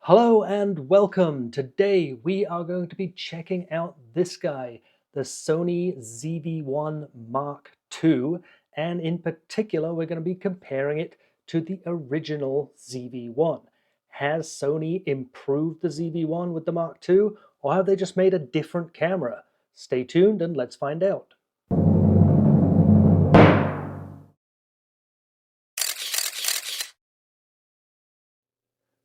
Hello and welcome. Today we are going to be checking out this guy, the Sony ZV-1 Mark II, and in particular we're going to be comparing it to the original ZV-1. Has Sony improved the ZV-1 with the Mark II, or have they just made a different camera? Stay tuned and let's find out.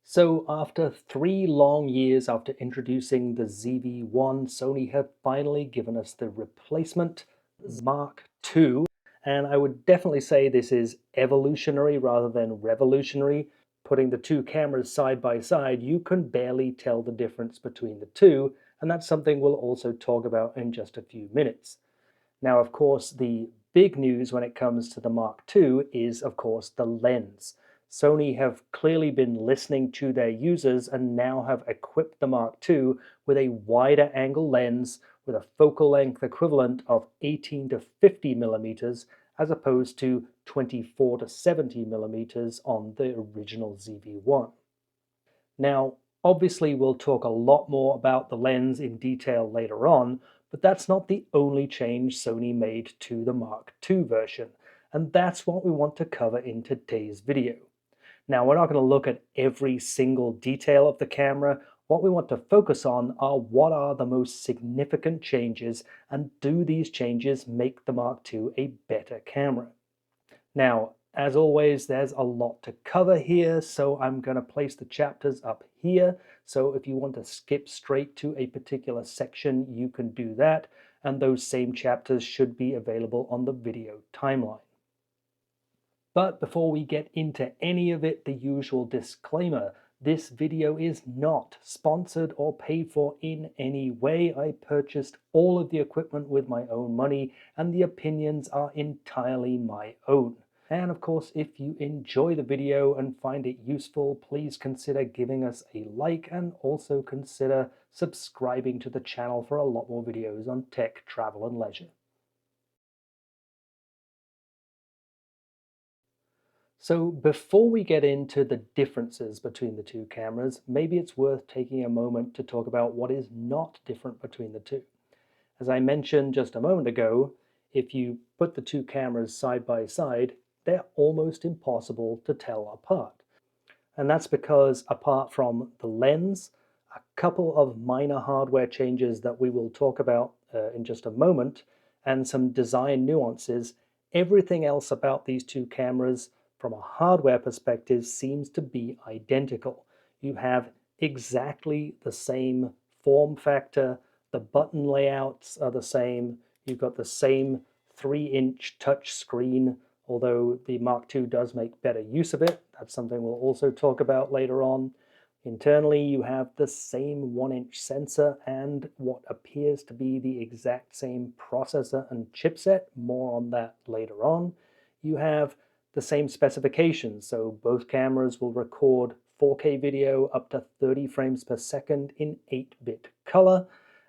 So after 3 long years after introducing the ZV-1, Sony have finally given us the replacement Mark II, and I would definitely say this is evolutionary rather than revolutionary. Putting the two cameras side by side, you can barely tell the difference between the two, and that's something we'll also talk about in just a few minutes. Now, of course, the big news when it comes to the Mark II is, of course, the lens. Sony have clearly been listening to their users and now have equipped the Mark II with a wider angle lens with a focal length equivalent of 18 to 50 millimeters as opposed to 24 to 70 millimeters on the original ZV-1. Now, obviously we'll talk a lot more about the lens in detail later on, but that's not the only change Sony made to the Mark II version, and that's what we want to cover in today's video. Now, we're not going to look at every single detail of the camera. What we want to focus on are what are the most significant changes, and do these changes make the Mark II a better camera? Now, as always, there's a lot to cover here, so I'm going to place the chapters up here. So if you want to skip straight to a particular section, you can do that, and those same chapters should be available on the video timeline. But before we get into any of it, the usual disclaimer. This video is not sponsored or paid for in any way. I purchased all of the equipment with my own money, and the opinions are entirely my own. And of course, if you enjoy the video and find it useful, please consider giving us a like and also consider subscribing to the channel for a lot more videos on tech, travel, and leisure. So before we get into the differences between the two cameras, maybe it's worth taking a moment to talk about what is not different between the two. As I mentioned just a moment ago, if you put the two cameras side by side, they're almost impossible to tell apart. And that's because apart from the lens, a couple of minor hardware changes that we will talk about in just a moment, and some design nuances, everything else about these two cameras from a hardware perspective seems to be identical. You have exactly the same form factor, the button layouts are the same, you've got the same 3-inch touch screen, although the Mark II does make better use of it. That's something we'll also talk about later on. Internally, you have the same 1-inch sensor and what appears to be the exact same processor and chipset. More on that later on. You have the same specifications, so both cameras will record 4K video up to 30 frames per second in 8-bit color.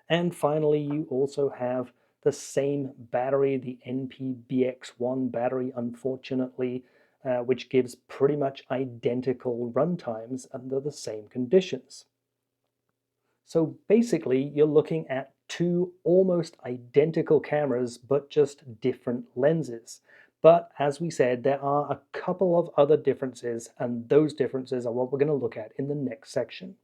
And finally, you also have the same battery, the NP-BX1 battery, unfortunately, which gives pretty much identical runtimes under the same conditions. So basically, you're looking at two almost identical cameras, but just different lenses. But as we said, there are a couple of other differences, and those differences are what we're going to look at in the next section.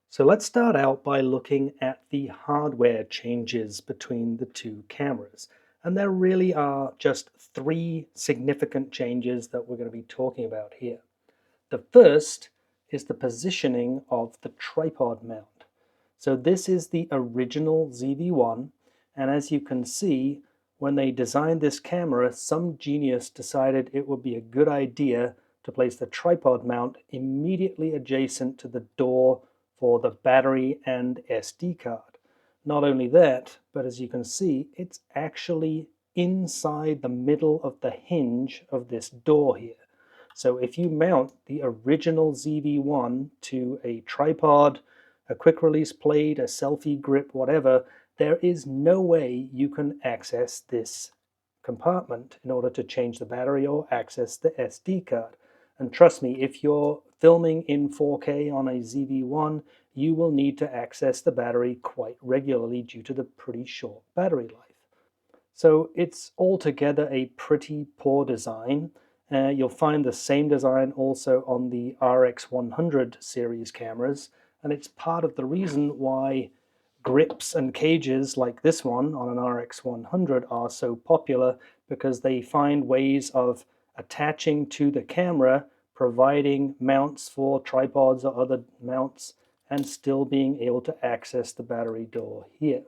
So let's start out by looking at the hardware changes between the two cameras. And there really are just 3 significant changes that we're going to be talking about here. The first is the positioning of the tripod mount. So this is the original ZV-1, and as you can see, when they designed this camera, some genius decided it would be a good idea to place the tripod mount immediately adjacent to the door for the battery and SD card. Not only that, but as you can see, it's actually inside the middle of the hinge of this door here. So if you mount the original ZV-1 to a tripod, a quick release plate, a selfie grip, whatever, there is no way you can access this compartment in order to change the battery or access the SD card. And trust me, if you're filming in 4K on a ZV-1, you will need to access the battery quite regularly due to the pretty short battery life. So it's altogether a pretty poor design. You'll find the same design also on the RX100 series cameras, and it's part of the reason why grips and cages like this one on an RX100 are so popular, because they find ways of attaching to the camera, providing mounts for tripods or other mounts, and still being able to access the battery door here.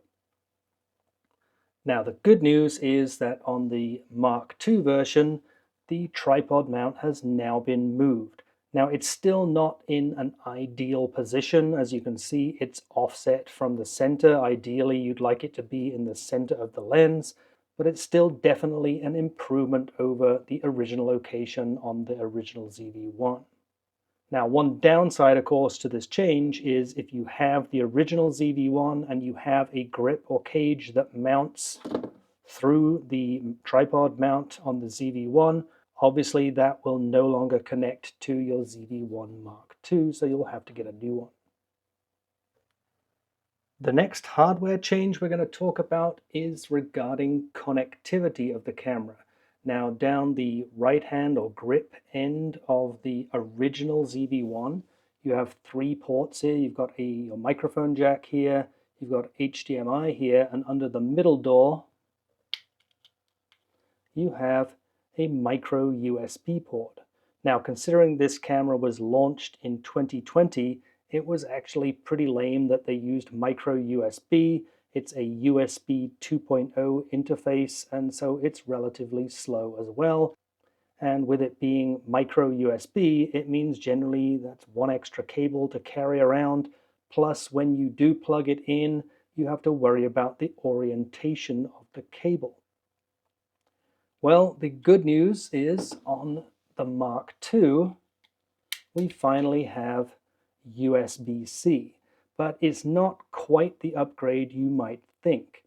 Now, the good news is that on the Mark II version, the tripod mount has now been moved. Now, it's still not in an ideal position. As you can see, it's offset from the center. Ideally, you'd like it to be in the center of the lens, but it's still definitely an improvement over the original location on the original ZV-1. Now, one downside, of course, to this change is if you have the original ZV-1 and you have a grip or cage that mounts through the tripod mount on the ZV-1, obviously that will no longer connect to your ZV-1 Mark II, so you'll have to get a new one. The next hardware change we're going to talk about is regarding connectivity of the camera. Now, down the right hand or grip end of the original ZV-1, you have 3 ports here. You've got your microphone jack here, you've got HDMI here, and under the middle door, you have a micro USB port. Now, considering this camera was launched in 2020, it was actually pretty lame that they used micro USB. It's a USB 2.0 interface, and so it's relatively slow as well. And with it being micro USB, it means generally that's one extra cable to carry around. Plus, when you do plug it in, you have to worry about the orientation of the cable. Well, the good news is on the Mark II, we finally have USB-C. But it's not quite the upgrade you might think.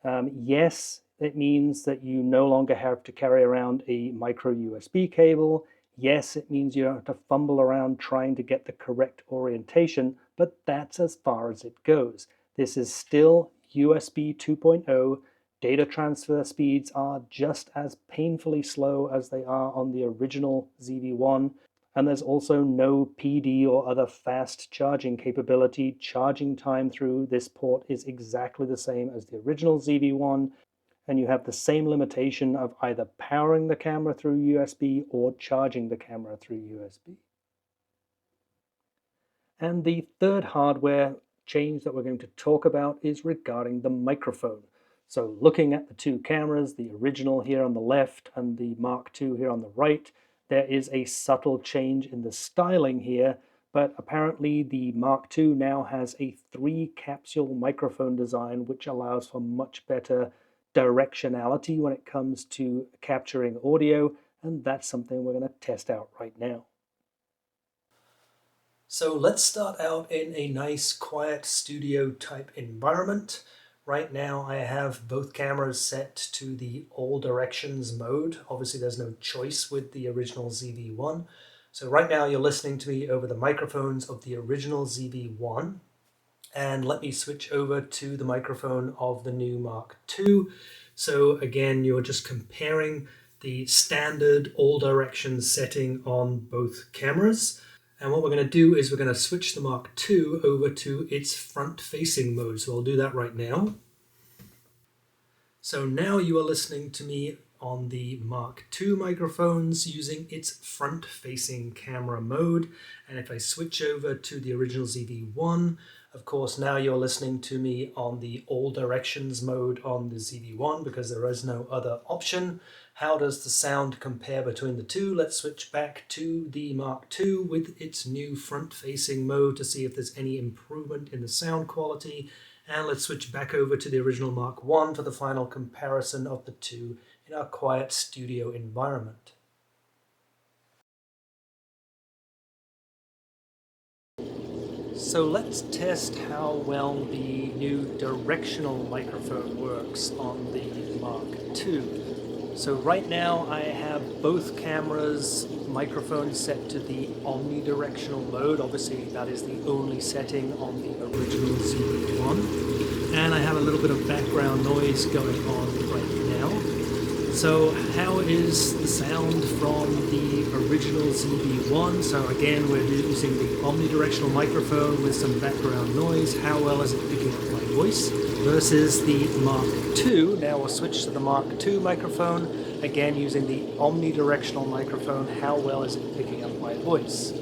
Yes, it means that you no longer have to carry around a micro USB cable. Yes, it means you don't have to fumble around trying to get the correct orientation, but that's as far as it goes. This is still USB 2.0. Data transfer speeds are just as painfully slow as they are on the original ZV-1. And there's also no PD or other fast charging capability. Charging time through this port is exactly the same as the original ZV-1, and you have the same limitation of either powering the camera through USB or charging the camera through USB. And the third hardware change that we're going to talk about is regarding the microphone. So looking at the 2 cameras, the original here on the left and the Mark II here on the right, there is a subtle change in the styling here, but apparently the Mark II now has a 3-capsule microphone design, which allows for much better directionality when it comes to capturing audio, and that's something we're going to test out right now. So let's start out in a nice quiet studio type environment. Right now I have both cameras set to the all directions mode. Obviously there's no choice with the original ZV-1. So right now you're listening to me over the microphones of the original ZV-1. And let me switch over to the microphone of the new Mark II. So again, you're just comparing the standard all directions setting on both cameras. And what we're going to do is we're going to switch the Mark II over to its front-facing mode. So I'll do that right now. So now you are listening to me on the Mark II microphones using its front-facing camera mode. And if I switch over to the original ZV-1, of course, now you're listening to me on the all directions mode on the ZV-1 because there is no other option. How does the sound compare between the two? Let's switch back to the Mark II with its new front-facing mode to see if there's any improvement in the sound quality. And let's switch back over to the original Mark I for the final comparison of the two in our quiet studio environment. So let's test how well the new directional microphone works on the Mark II. So right now I have both cameras microphones set to the omnidirectional mode. Obviously that is the only setting on the original ZV-1. And I have a little bit of background noise going on right now. So how is the sound from the original ZV-1? So again, we're using the omnidirectional microphone with some background noise. How well is it picking up my voice? Versus the Mark II. Now we'll switch to the Mark II microphone, again using the omnidirectional microphone. How well is it picking up my voice?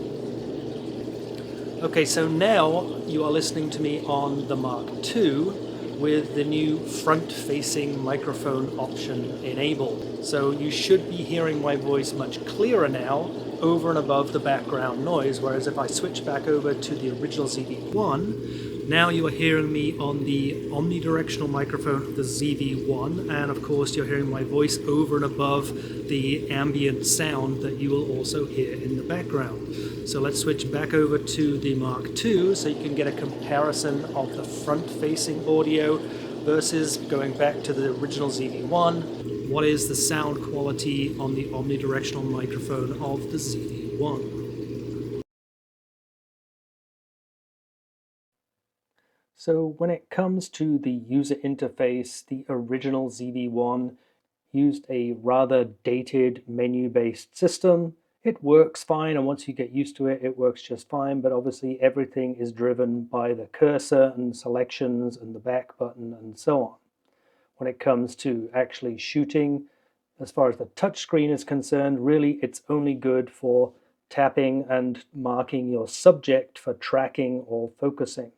Okay, so now you are listening to me on the Mark II with the new front-facing microphone option enabled. So you should be hearing my voice much clearer now over and above the background noise, whereas if I switch back over to the original ZV-1, now you are hearing me on the omnidirectional microphone of the ZV-1, and of course you're hearing my voice over and above the ambient sound that you will also hear in the background. So let's switch back over to the Mark II so you can get a comparison of the front-facing audio versus going back to the original ZV-1. What is the sound quality on the omnidirectional microphone of the ZV-1? So when it comes to the user interface, the original ZV-1 used a rather dated menu-based system. It works fine, and once you get used to it, it works just fine, but obviously everything is driven by the cursor and selections and the back button and so on. When it comes to actually shooting, as far as the touchscreen is concerned, really it's only good for tapping and marking your subject for tracking or focusing.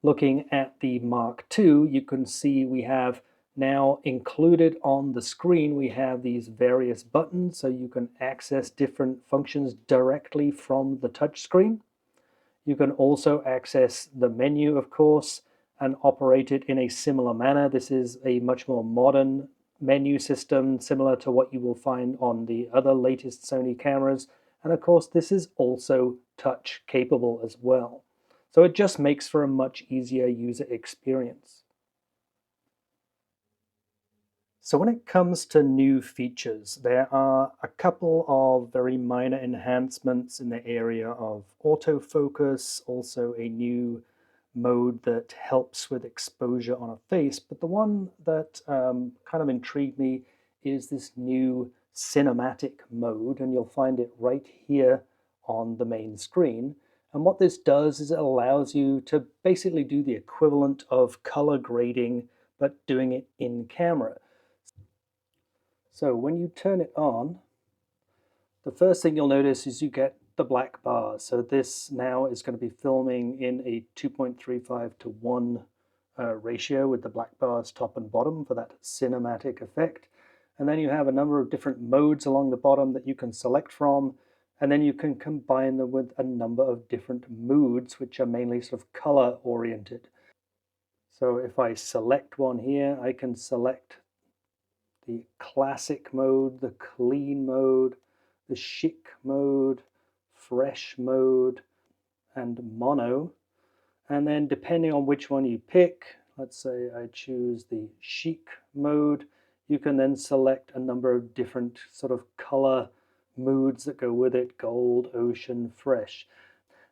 Looking at the Mark II, you can see we have now included on the screen, we have these various buttons, so you can access different functions directly from the touchscreen. You can also access the menu, of course, and operate it in a similar manner. This is a much more modern menu system, similar to what you will find on the other latest Sony cameras. And of course, this is also touch capable as well. So it just makes for a much easier user experience. So when it comes to new features, there are a couple of very minor enhancements in the area of autofocus, also a new mode that helps with exposure on a face. But the one that kind of intrigued me is this new cinematic mode, and you'll find it right here on the main screen. And what this does is it allows you to basically do the equivalent of color grading, but doing it in camera. So when you turn it on, the first thing you'll notice is you get the black bars. So this now is going to be filming in a 2.35:1 ratio with the black bars top and bottom for that cinematic effect. And then you have a number of different modes along the bottom that you can select from. And then you can combine them with a number of different moods, which are mainly sort of color oriented. So if I select one here, I can select the classic mode, the clean mode, the chic mode, fresh mode, and mono. And then depending on which one you pick, let's say I choose the chic mode, you can then select a number of different sort of color moods that go with it: gold, ocean, fresh.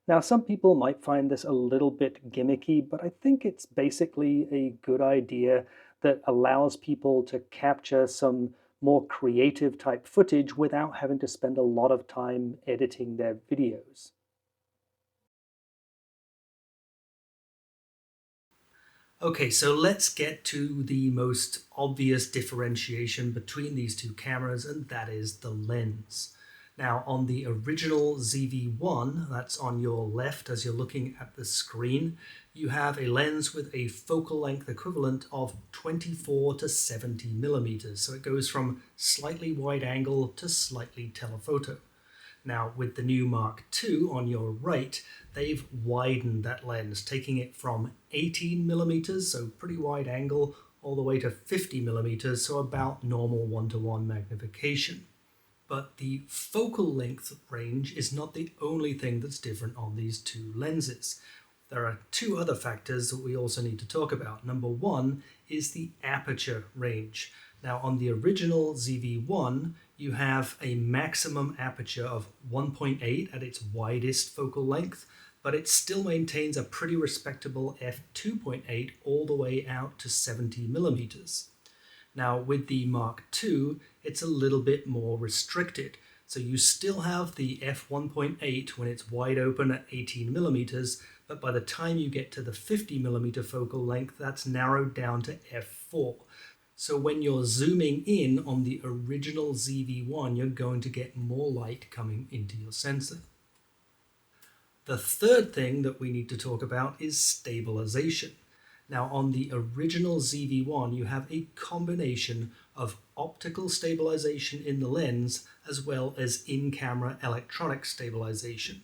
Now, some people might find this a little bit gimmicky, but I think it's basically a good idea that allows people to capture some more creative type footage without having to spend a lot of time editing their videos. Okay, so let's get to the most obvious differentiation between these two cameras, and that is the lens. Now, on the original ZV-1, that's on your left as you're looking at the screen, you have a lens with a focal length equivalent of 24 to 70 millimeters. So it goes from slightly wide angle to slightly telephoto. Now, with the new Mark II on your right, they've widened that lens, taking it from 18 millimeters, so pretty wide angle, all the way to 50 millimeters, so about normal 1:1 magnification. But the focal length range is not the only thing that's different on these two lenses. There are two other factors that we also need to talk about. Number one is the aperture range. Now on the original ZV-1, you have a maximum aperture of 1.8 at its widest focal length, but it still maintains a pretty respectable f2.8 all the way out to 70 millimeters. Now with the Mark II, it's a little bit more restricted. So you still have the f1.8 when it's wide open at 18 millimeters, but by the time you get to the 50 millimeter focal length, that's narrowed down to f4. So when you're zooming in on the original ZV-1, you're going to get more light coming into your sensor. The third thing that we need to talk about is stabilization. Now on the original ZV-1, you have a combination of optical stabilization in the lens as well as in-camera electronic stabilization.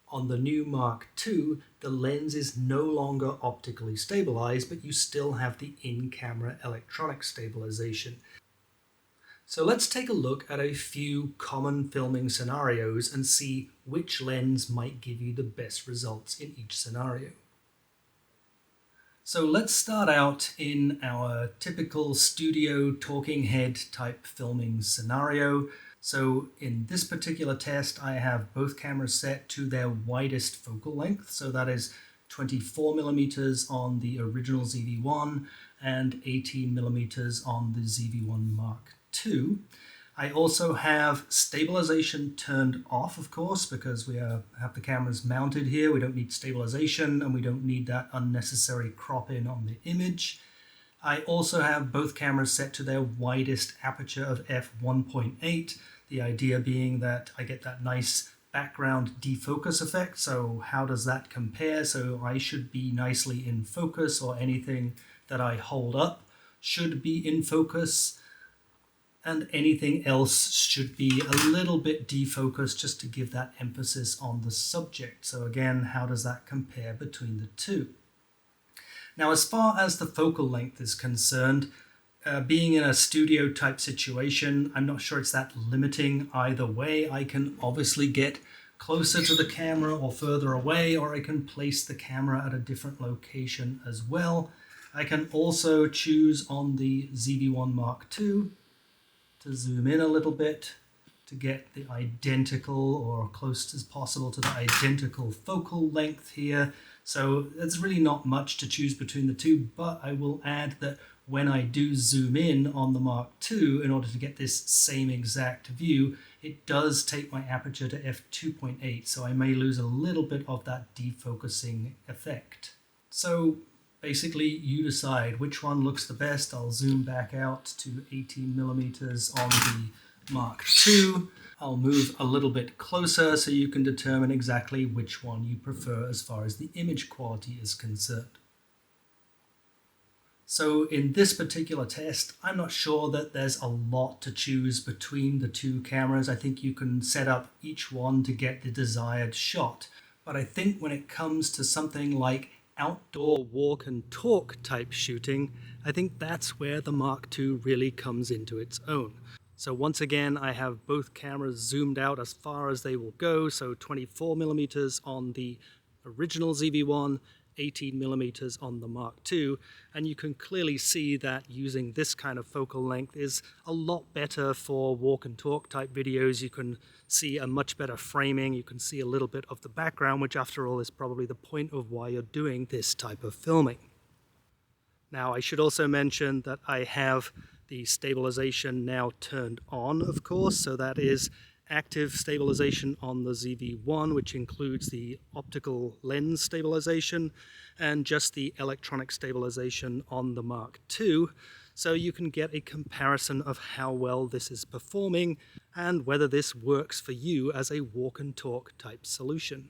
On the new Mark II, the lens is no longer optically stabilized, but you still have the in-camera electronic stabilization. So let's take a look at a few common filming scenarios and see which lens might give you the best results in each scenario. So let's start out in our typical studio talking head type filming scenario. So in this particular test, I have both cameras set to their widest focal length. So that is 24 millimeters on the original ZV-1 and 18 millimeters on the ZV-1 Mark II. I also have stabilization turned off, of course, because we have the cameras mounted here. We don't need stabilization and we don't need that unnecessary crop in on the image. I also have both cameras set to their widest aperture of f1.8, the idea being that I get that nice background defocus effect. So how does that compare? So I should be nicely in focus, or anything that I hold up should be in focus, and anything else should be a little bit defocused just to give that emphasis on the subject. So again, how does that compare between the two? Now, as far as the focal length is concerned, being in a studio type situation, I'm not sure it's that limiting either way. I can obviously get closer to the camera or further away, or I can place the camera at a different location as well. I can also choose on the ZV-1 Mark II to zoom in a little bit to get the identical, or close as possible to the identical focal length here. So there's really not much to choose between the two, but I will add that when I do zoom in on the Mark II, in order to get this same exact view, it does take my aperture to f2.8, so I may lose a little bit of that defocusing effect. So basically, you decide which one looks the best. I'll zoom back out to 18 millimeters on the Mark II. I'll move a little bit closer so you can determine exactly which one you prefer as far as the image quality is concerned. So in this particular test, I'm not sure that there's a lot to choose between the two cameras. I think you can set up each one to get the desired shot. But I think when it comes to something like outdoor walk and talk type shooting, I think that's where the Mark II really comes into its own. So once again, I have both cameras zoomed out as far as they will go. So 24 millimeters on the original ZV-1, 18 millimeters on the Mark II, and you can clearly see that using this kind of focal length is a lot better for walk and talk type videos. You can see a much better framing, you can see a little bit of the background, which after all is probably the point of why you're doing this type of filming. Now, I should also mention that I have the stabilization now turned on, of course, so that is active stabilization on the ZV-1, which includes the optical lens stabilization and just the electronic stabilization on the Mark II. So you can get a comparison of how well this is performing and whether this works for you as a walk and talk type solution.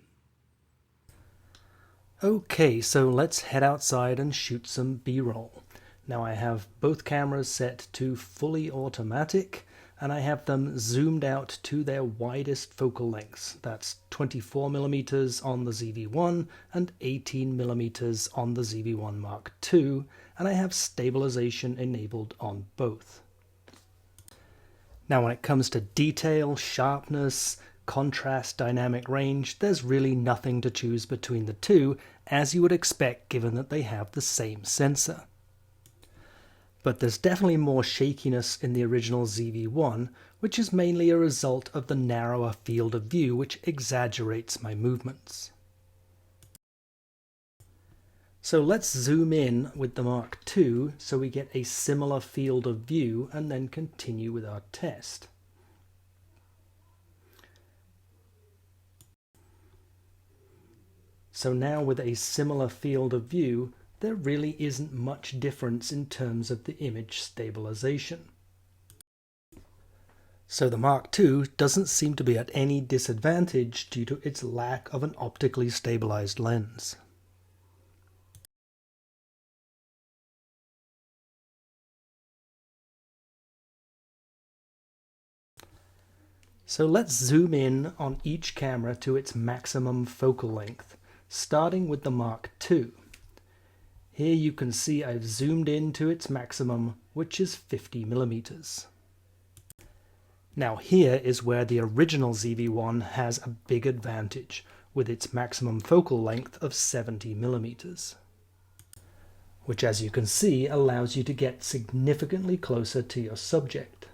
Okay, so let's head outside and shoot some B-roll. Now I have both cameras set to fully automatic, and I have them zoomed out to their widest focal lengths. That's 24 millimeters on the ZV-1 and 18 millimeters on the ZV-1 Mark II, and I have stabilization enabled on both. Now when it comes to detail, sharpness, contrast, dynamic range, there's really nothing to choose between the two, as you would expect given that they have the same sensor. But there's definitely more shakiness in the original ZV-1, which is mainly a result of the narrower field of view which exaggerates my movements. So let's zoom in with the Mark II so we get a similar field of view and then continue with our test. So now with a similar field of view, there really isn't much difference in terms of the image stabilization. So the Mark II doesn't seem to be at any disadvantage due to its lack of an optically stabilized lens. So let's zoom in on each camera to its maximum focal length, starting with the Mark II. Here you can see I've zoomed in to its maximum, which is 50mm. Now here is where the original ZV-1 has a big advantage, with its maximum focal length of 70mm, which as you can see allows you to get significantly closer to your subject.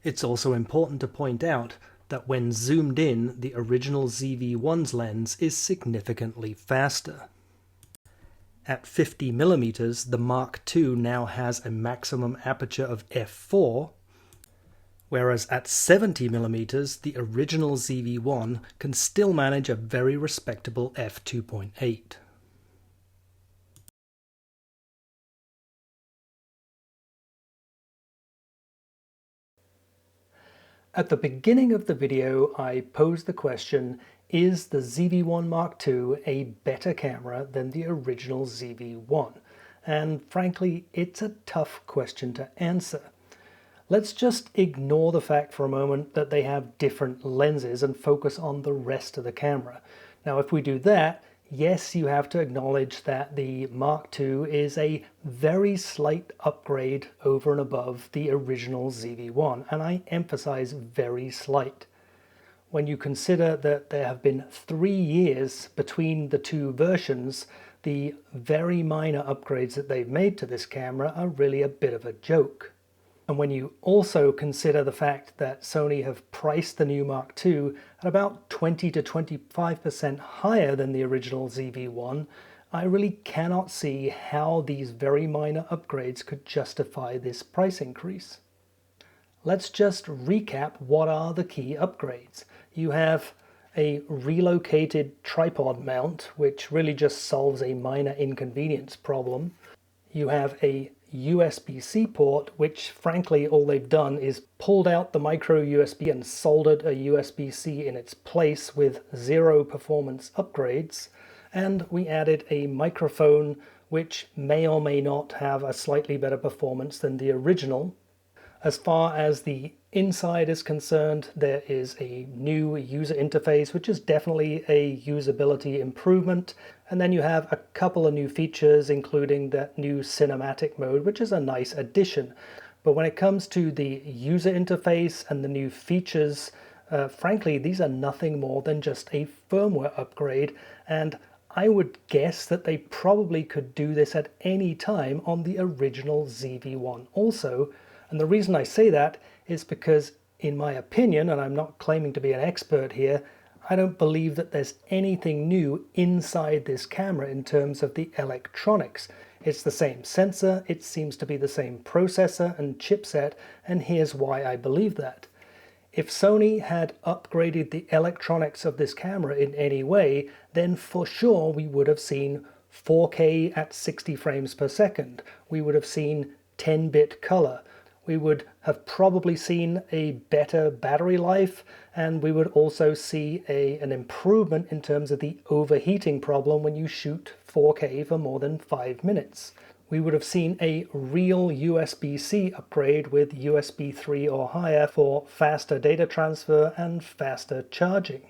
It's also important to point out that when zoomed in, the original ZV-1's lens is significantly faster. At 50mm, the Mark II now has a maximum aperture of f4, whereas at 70mm, the original ZV-1 can still manage a very respectable f2.8. At the beginning of the video, I posed the question, is the ZV-1 Mark II a better camera than the original ZV-1? And frankly, it's a tough question to answer. Let's just ignore the fact for a moment that they have different lenses and focus on the rest of the camera. Now, if we do that, yes, you have to acknowledge that the Mark II is a very slight upgrade over and above the original ZV-1, and I emphasize very slight. When you consider that there have been 3 years between the two versions, the very minor upgrades that they've made to this camera are really a bit of a joke. And when you also consider the fact that Sony have priced the new Mark II at about 20 to 25% higher than the original ZV-1, I really cannot see how these very minor upgrades could justify this price increase. Let's just recap what are the key upgrades. You have a relocated tripod mount, which really just solves a minor inconvenience problem. You have a USB-C port, which frankly all they've done is pulled out the micro USB and soldered a USB-C in its place with 0 performance upgrades. And we added a microphone which may or may not have a slightly better performance than the original. As far as the inside is concerned, there is a new user interface, which is definitely a usability improvement. And then you have a couple of new features, including that new cinematic mode, which is a nice addition. But when it comes to the user interface and the new features, frankly, these are nothing more than just a firmware upgrade. And I would guess that they probably could do this at any time on the original ZV-1 also. And the reason I say that is because, in my opinion, and I'm not claiming to be an expert here, I don't believe that there's anything new inside this camera in terms of the electronics. It's the same sensor, it seems to be the same processor and chipset, and here's why I believe that. If Sony had upgraded the electronics of this camera in any way, then for sure we would have seen 4K at 60 frames per second. We would have seen 10-bit color. We would have probably seen a better battery life, and we would also see an improvement in terms of the overheating problem when you shoot 4K for more than 5 minutes. We would have seen a real USB-C upgrade with USB 3 or higher for faster data transfer and faster charging.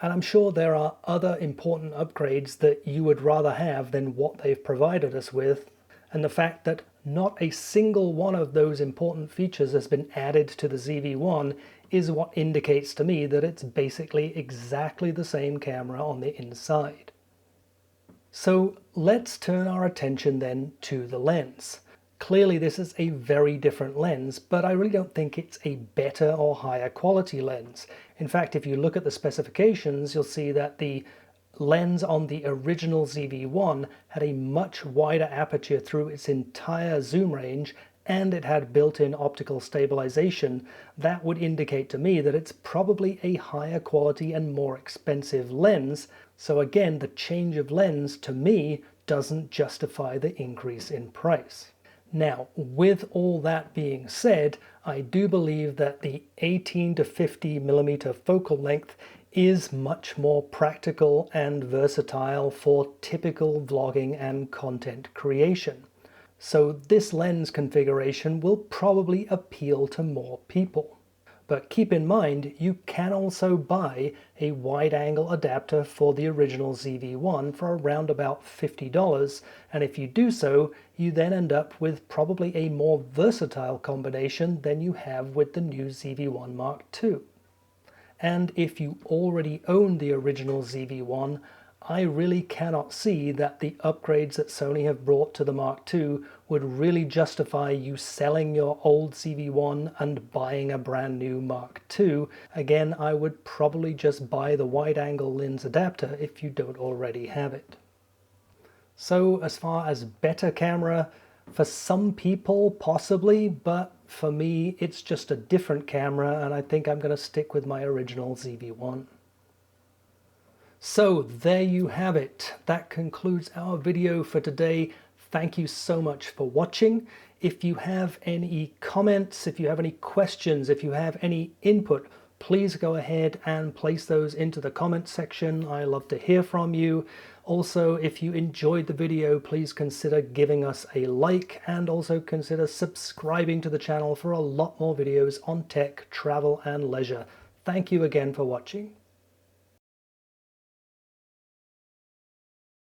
And I'm sure there are other important upgrades that you would rather have than what they've provided us with, and the fact that not a single one of those important features has been added to the ZV-1 is what indicates to me that it's basically exactly the same camera on the inside. So let's turn our attention then to the lens. Clearly this is a very different lens, but I really don't think it's a better or higher quality lens. In fact, if you look at the specifications, you'll see that the lens on the original ZV-1 had a much wider aperture through its entire zoom range, and it had built-in optical stabilization. That would indicate to me that it's probably a higher quality and more expensive lens. So again, the change of lens to me doesn't justify the increase in price. Now, with all that being said, I do believe that the 18 to 50 millimeter focal length is much more practical and versatile for typical vlogging and content creation. So this lens configuration will probably appeal to more people. But keep in mind, you can also buy a wide-angle adapter for the original ZV-1 for around about $50, and if you do so, you then end up with probably a more versatile combination than you have with the new ZV-1 Mark II. And if you already own the original ZV-1, I really cannot see that the upgrades that Sony have brought to the Mark II would really justify you selling your old ZV-1 and buying a brand new Mark II. Again, I would probably just buy the wide-angle lens adapter if you don't already have it. So as far as better camera, for some people possibly, but for me it's just a different camera, and I think I'm going to stick with my original ZV-1. So there you have it. That concludes our video for today. Thank you so much for watching. If you have any comments, if you have any questions, if you have any input, please go ahead and place those into the comment section. I love to hear from you. Also, if you enjoyed the video, please consider giving us a like, and also consider subscribing to the channel for a lot more videos on tech, travel, and leisure. Thank you again for watching.